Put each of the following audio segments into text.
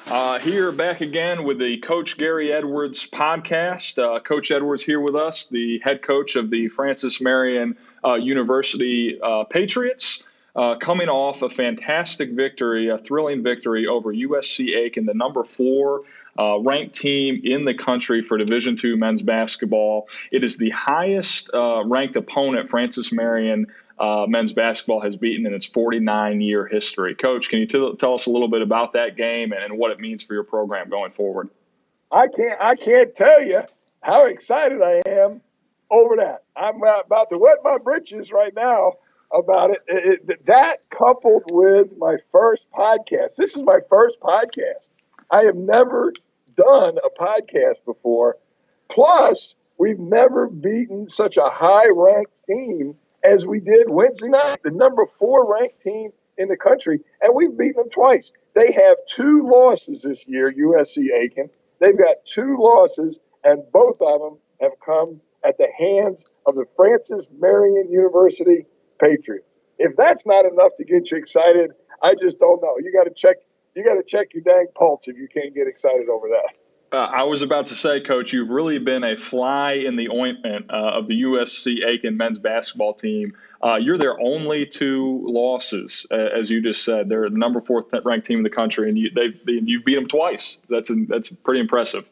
Here back again with the Coach Gary Edwards podcast. Coach Edwards here with us, the head coach of the Francis Marion University Patriots, coming off a fantastic victory, a thrilling victory over USC Aiken, the number 4 ranked team in the country for Division II men's basketball. It is the highest ranked opponent Francis Marion men's basketball has beaten in its 49-year history. Coach, can you tell us a little bit about that game and what it means for your program going forward? I can't tell you how excited I am over that. I'm about to wet my britches right now about it. That coupled with my first podcast. This is my first podcast. I have never done a podcast before. Plus, we've never beaten such a high-ranked team as we did Wednesday night, the number 4 ranked team in the country, and we've beaten them twice. They have 2 losses this year, USC Aiken. They've got 2 losses, and both of them have come at the hands of the Francis Marion University Patriots. If that's not enough to get you excited, I just don't know. You got to check your dang pulse if you can't get excited over that. I was about to say, Coach, you've really been a fly in the ointment of the USC Aiken men's basketball team. You're their only 2 losses, as you just said. They're the number 4 ranked team in the country, and you've beat them twice. That's pretty impressive.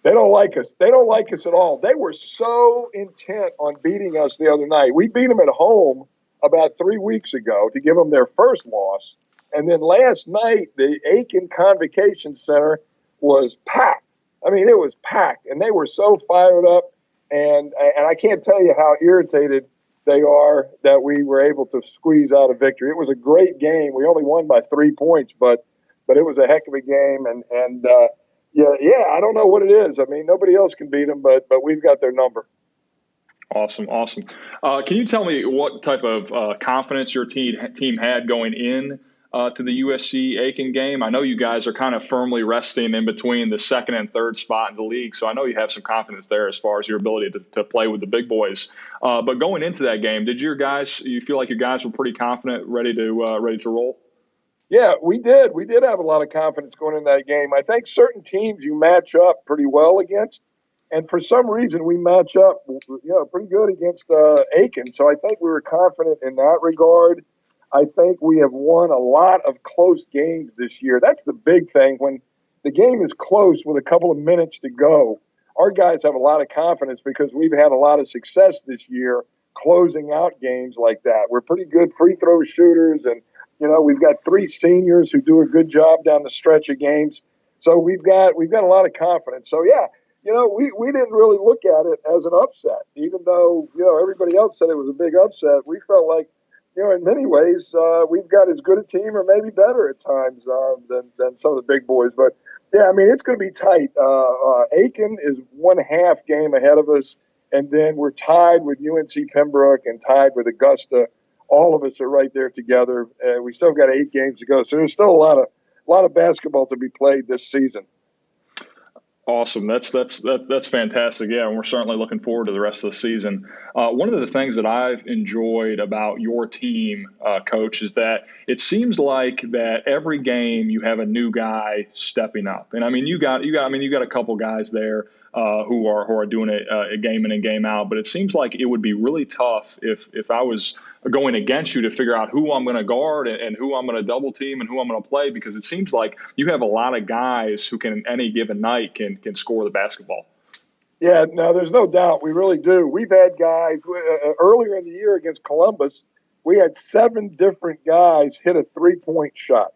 They don't like us. They don't like us at all. They were so intent on beating us the other night. We beat them at home about 3 weeks ago to give them their first loss. And then last night, the Aiken Convocation Center was packed. I mean, it was packed, and they were so fired up, and I can't tell you how irritated they are that we were able to squeeze out a victory. It was a great game. We only won by 3 points, but it was a heck of a game, and I don't know what it is. I mean, nobody else can beat them, but we've got their number. Awesome. Can you tell me what type of confidence your team had going in to the USC Aiken game? I know you guys are kind of firmly resting in between the 2nd and 3rd spot in the league, so I know you have some confidence there as far as your ability to play with the big boys. But going into that game, you feel like your guys were pretty confident, ready to roll? Yeah, we did. We did have a lot of confidence going in that game. I think certain teams you match up pretty well against, and for some reason we match up, pretty good against Aiken. So I think we were confident in that regard. I think we have won a lot of close games this year. That's the big thing. When the game is close with a couple of minutes to go, our guys have a lot of confidence because we've had a lot of success this year closing out games like that. We're pretty good free throw shooters, and we've got 3 seniors who do a good job down the stretch of games. So we've got a lot of confidence. So yeah, we didn't really look at it as an upset, even though everybody else said it was a big upset. We felt like, in many ways, we've got as good a team or maybe better at times than some of the big boys. But, yeah, I mean, it's going to be tight. Aiken is 1/2 game ahead of us, and then we're tied with UNC Pembroke and tied with Augusta. All of us are right there together. We still got 8 games to go, so there's still a lot of basketball to be played this season. Awesome. That's fantastic. Yeah, and we're certainly looking forward to the rest of the season. One of the things that I've enjoyed about your team, Coach, is that it seems like that every game you have a new guy stepping up. And I mean, you got a couple guys there who are doing it a game in and game out. But it seems like it would be really tough if I was going against you to figure out who I'm going to guard and who I'm going to double team and who I'm going to play, because it seems like you have a lot of guys who can any given night can score the basketball. Yeah, no, there's no doubt. We really do. We've had guys earlier in the year against Columbus. We had 7 different guys hit a 3-point shot.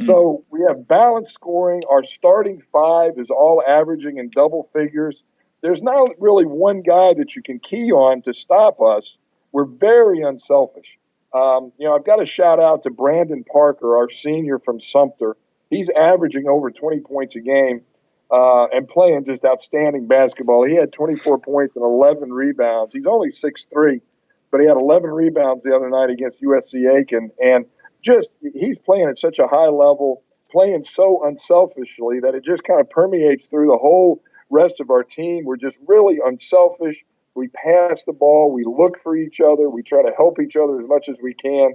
So we have balanced scoring. Our starting 5 is all averaging in double figures. There's not really one guy that you can key on to stop us. We're very unselfish. I've got to shout out to Brandon Parker, our senior from Sumter. He's averaging over 20 points a game and playing just outstanding basketball. He had 24 points and 11 rebounds. He's only 6'3", but he had 11 rebounds the other night against USC Aiken. And he's playing at such a high level, playing so unselfishly that it just kind of permeates through the whole rest of our team. We're just really unselfish. We pass the ball. We look for each other. We try to help each other as much as we can,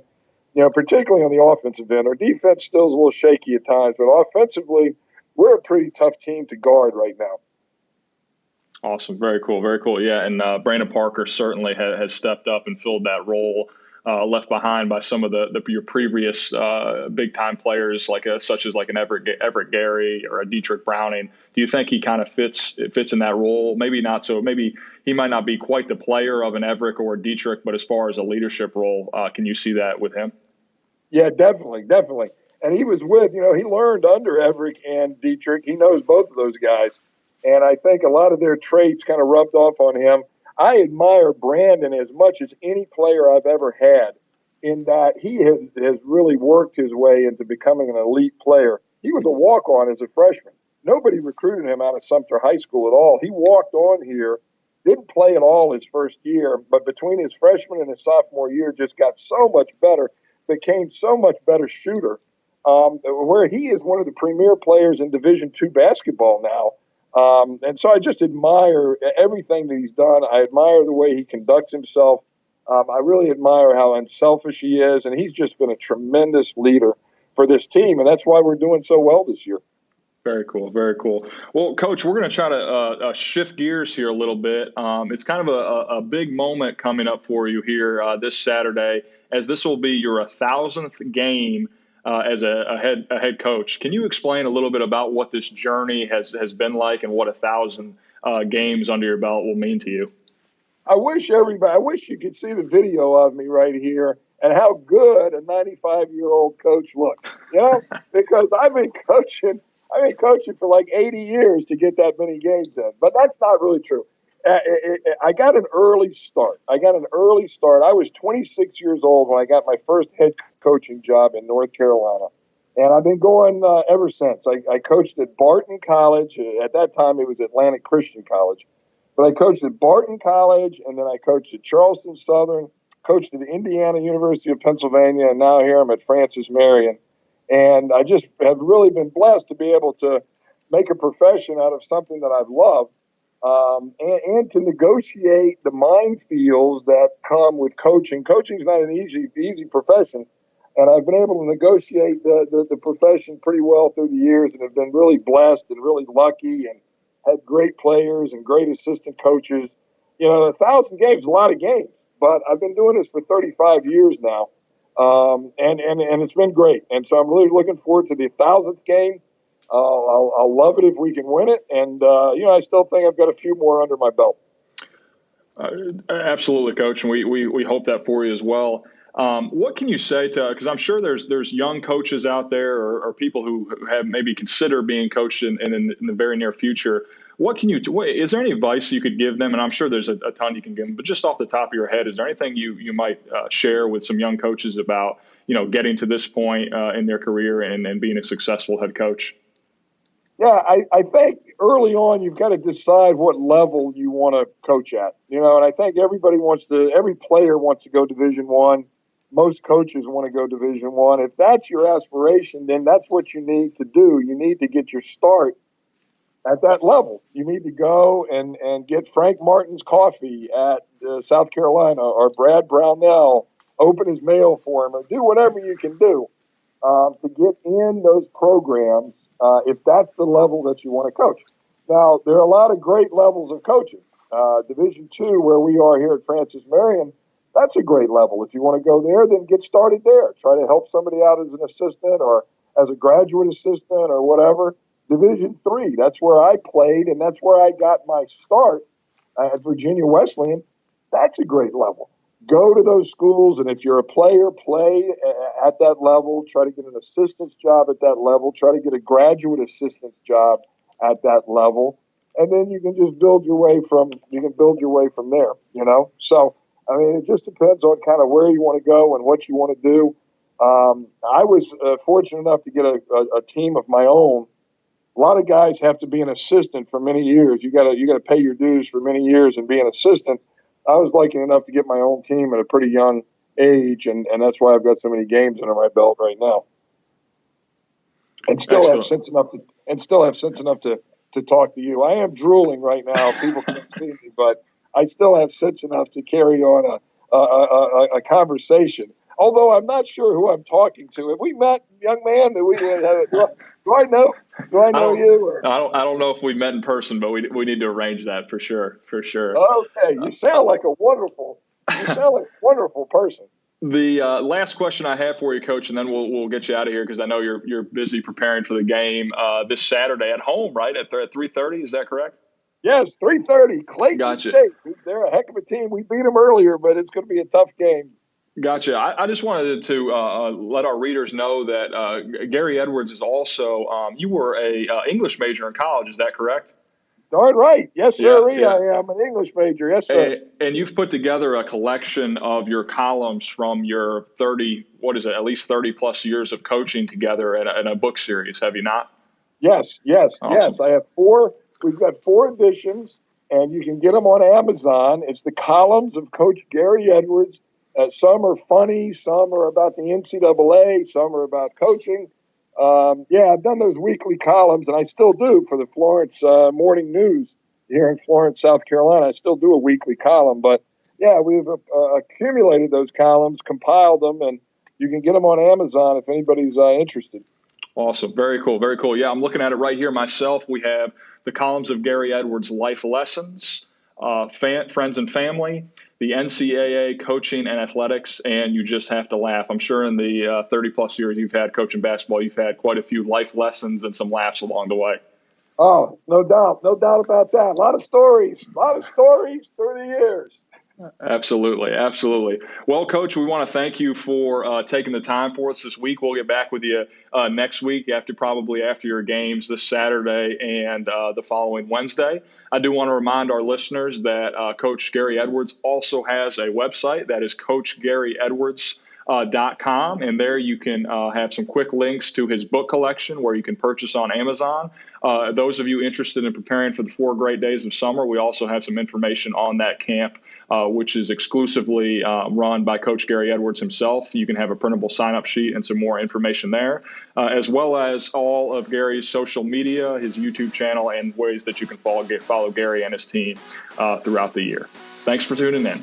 particularly on the offensive end. Our defense still is a little shaky at times, but offensively, we're a pretty tough team to guard right now. Awesome. Very cool. Very cool. Yeah. And Brandon Parker certainly has stepped up and filled that role, left behind by some of your previous big time players, such as like an Everett Gary or a Dietrich Browning. Do you think he kind of fits in that role? Maybe not. So maybe he might not be quite the player of an Everett or a Dietrich, but as far as a leadership role, can you see that with him? Yeah, definitely, definitely. And he was with, he learned under Everett and Dietrich. He knows both of those guys. And I think a lot of their traits kind of rubbed off on him. I admire Brandon as much as any player I've ever had in that he has really worked his way into becoming an elite player. He was a walk-on as a freshman. Nobody recruited him out of Sumter High School at all. He walked on here, didn't play at all his first year, but between his freshman and his sophomore year just got so much better, became so much better shooter, where he is one of the premier players in Division II basketball now. And so I just admire everything that he's done. I admire the way he conducts himself. I really admire how unselfish he is, and he's just been a tremendous leader for this team, and that's why we're doing so well this year. Very cool. Very cool. Well, Coach, we're going to try to shift gears here a little bit. It's kind of a big moment coming up for you here this Saturday, as this will be your 1,000th game as a head coach. Can you explain a little bit about what this journey has been like and what 1,000 games under your belt will mean to you? I wish you could see the video of me right here and how good a 95-year-old coach looks. Because I've been coaching for like 80 years to get that many games in, but that's not really true. I got an early start. I was 26 years old when I got my first head coaching job in North Carolina, and I've been going ever since. I coached at Barton College. At that time, it was Atlantic Christian College. But I coached at Barton College, and then I coached at Charleston Southern, coached at Indiana University of Pennsylvania, and now here I'm at Francis Marion. And I just have really been blessed to be able to make a profession out of something that I've loved, and to negotiate the minefields that come with coaching. Coaching is not an easy profession, and I've been able to negotiate the profession pretty well through the years, and have been really blessed and really lucky, and had great players and great assistant coaches. 1,000 games, a lot of games, but I've been doing this for 35 years now. And it's been great. And so I'm really looking forward to the 1,000th game. I'll love it if we can win it. And, I still think I've got a few more under my belt. Absolutely, Coach. And we hope that for you as well. What can you say because I'm sure there's young coaches out there or people who have maybe consider being coached in the very near future. What can you do? Is there any advice you could give them? And I'm sure there's a ton you can give them, but just off the top of your head, is there anything you might share with some young coaches about, getting to this point in their career and being a successful head coach? Yeah, I think early on you've got to decide what level you want to coach at. And I think every player wants to go Division I. Most coaches want to go Division I. If that's your aspiration, then that's what you need to do. You need to get your start at that level. You need to go and get Frank Martin's coffee at South Carolina, or Brad Brownell, open his mail for him, or do whatever you can do to get in those programs if that's the level that you want to coach. Now, there are a lot of great levels of coaching. Division II, where we are here at Francis Marion, that's a great level. If you want to go there, then get started there. Try to help somebody out as an assistant or as a graduate assistant or whatever. Division III, that's where I played, and that's where I got my start at Virginia Wesleyan. That's a great level. Go to those schools, and if you're a player, play at that level. Try to get an assistant's job at that level. Try to get a graduate assistant's job at that level, and then you can just build your way from there. So I mean, it just depends on kind of where you want to go and what you want to do. I was fortunate enough to get a team of my own. A lot of guys have to be an assistant for many years. You got to pay your dues for many years and be an assistant. I was lucky enough to get my own team at a pretty young age, and that's why I've got so many games under my belt right now. And still have sense enough to talk to you. I am drooling right now. People can't see me, but I still have sense enough to carry on a conversation. Although I'm not sure who I'm talking to. Have we met, young man? Do I know? Do I I know don't, you? Or I don't know if we've met in person, but we need to arrange that for sure, for sure. okay, you sound like a wonderful person. The last question I have for you, Coach, and then we'll get you out of here because I know you're busy preparing for the game this Saturday at home, right at 3:30. Is that correct? Yes, 3:30, Clayton Gotcha. State. They're a heck of a team. We beat them earlier, but it's going to be a tough game. Gotcha. I just wanted to let our readers know that Gary Edwards is also you were a English major in college. Is that correct? Darn right. Yes, Yeah, sir. yeah. I am an English major. Yes, sir. And you've put together a collection of your columns from your 30, what is it, at least 30 plus years of coaching together in a book series, have you not? Yes, yes, yes. Awesome. I have four. We've got four editions, and you can get them on Amazon. It's the columns of Coach Gary Edwards. Some are funny, some are about the NCAA, some are about coaching. Yeah, I've done those weekly columns, and I still do for the Florence Morning News here in Florence, South Carolina. I still do a weekly column, but yeah, we've accumulated those columns, compiled them, and you can get them on Amazon if anybody's interested. Awesome. Very cool. Very cool. Yeah, I'm looking at it right here myself. We have the columns of Gary Edwards' life lessons, friends and family, the NCAA coaching and athletics, and you just have to laugh. I'm sure in the 30 plus years you've had coaching basketball, you've had quite a few life lessons and some laughs along the way. Oh, no doubt about that. A lot of stories through the years. Absolutely, absolutely. Well, Coach, we want to thank you for taking the time for us this week. We'll get back with you next week probably after your games this Saturday and the following Wednesday. I do want to remind our listeners that Coach Gary Edwards also has a website that is CoachGaryEdwards.com, and there you can have some quick links to his book collection where you can purchase on Amazon. Those of you interested in preparing for the 4 great days of summer, we also have some information on that camp, which is exclusively run by Coach Gary Edwards himself. You can have a printable sign-up sheet and some more information there, as well as all of Gary's social media, his YouTube channel, and ways that you can follow Gary and his team throughout the year. Thanks for tuning in.